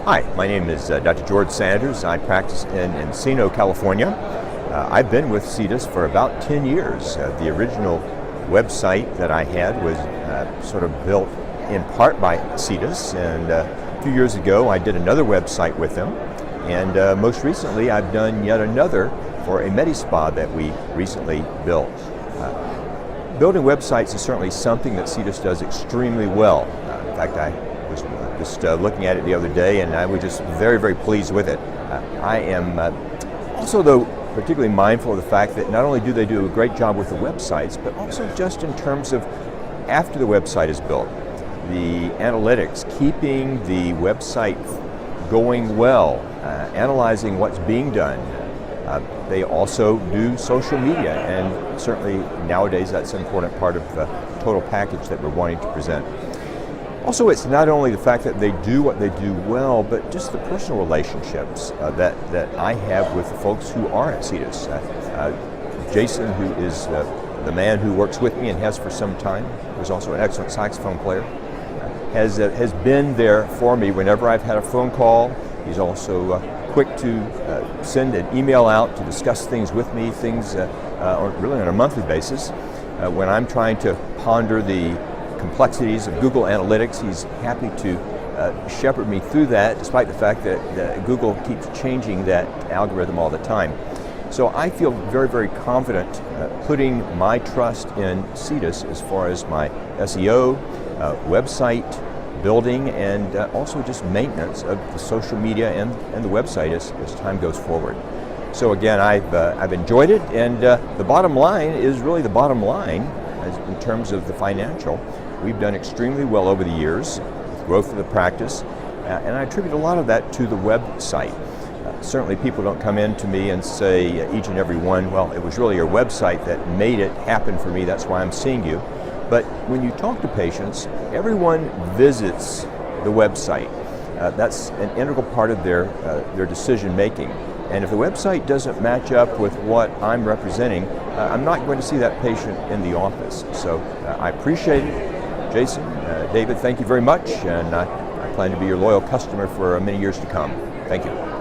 Hi, my name is Dr. George Sanders. I practice in Encino, California. I've been with CEATUS for about 10 years. The original website that I had was sort of built in part by CEATUS, and a few years ago I did another website with them, and most recently I've done yet another for a Medi-Spa that we recently built. Building websites is certainly something that CEATUS does extremely well. In fact, I was just looking at it the other day, and I was just very, very pleased with it. I am also, though, particularly mindful of the fact that not only do they do a great job with the websites, but also just in terms of after the website is built, the analytics, keeping the website going well, analyzing what's being done. They also do social media, and certainly nowadays that's an important part of the total package that we're wanting to present. Also, it's not only the fact that they do what they do well, but just the personal relationships that I have with the folks who are at CEATUS. Jason, who is the man who works with me and has for some time, who's also an excellent saxophone player, has been there for me whenever I've had a phone call. He's also quick to send an email out to discuss things with me, things really on a monthly basis. When I'm trying to ponder the complexities of Google Analytics, he's happy to shepherd me through that, despite the fact that Google keeps changing that algorithm all the time. So I feel very, very confident putting my trust in CEATUS as far as my SEO, website building, and also just maintenance of the social media and the website as time goes forward. So again, I've enjoyed it, and the bottom line is really the bottom line in terms of the financial. We've done extremely well over the years with growth of the practice, and I attribute a lot of that to the website. Certainly people don't come in to me and say, each and every one, well, it was really your website that made it happen for me, that's why I'm seeing you. But when you talk to patients, everyone visits the website. That's an integral part of their decision making. And if the website doesn't match up with what I'm representing, I'm not going to see that patient in the office. So I appreciate it. Jason, David, thank you very much, and I plan to be your loyal customer for many years to come. Thank you.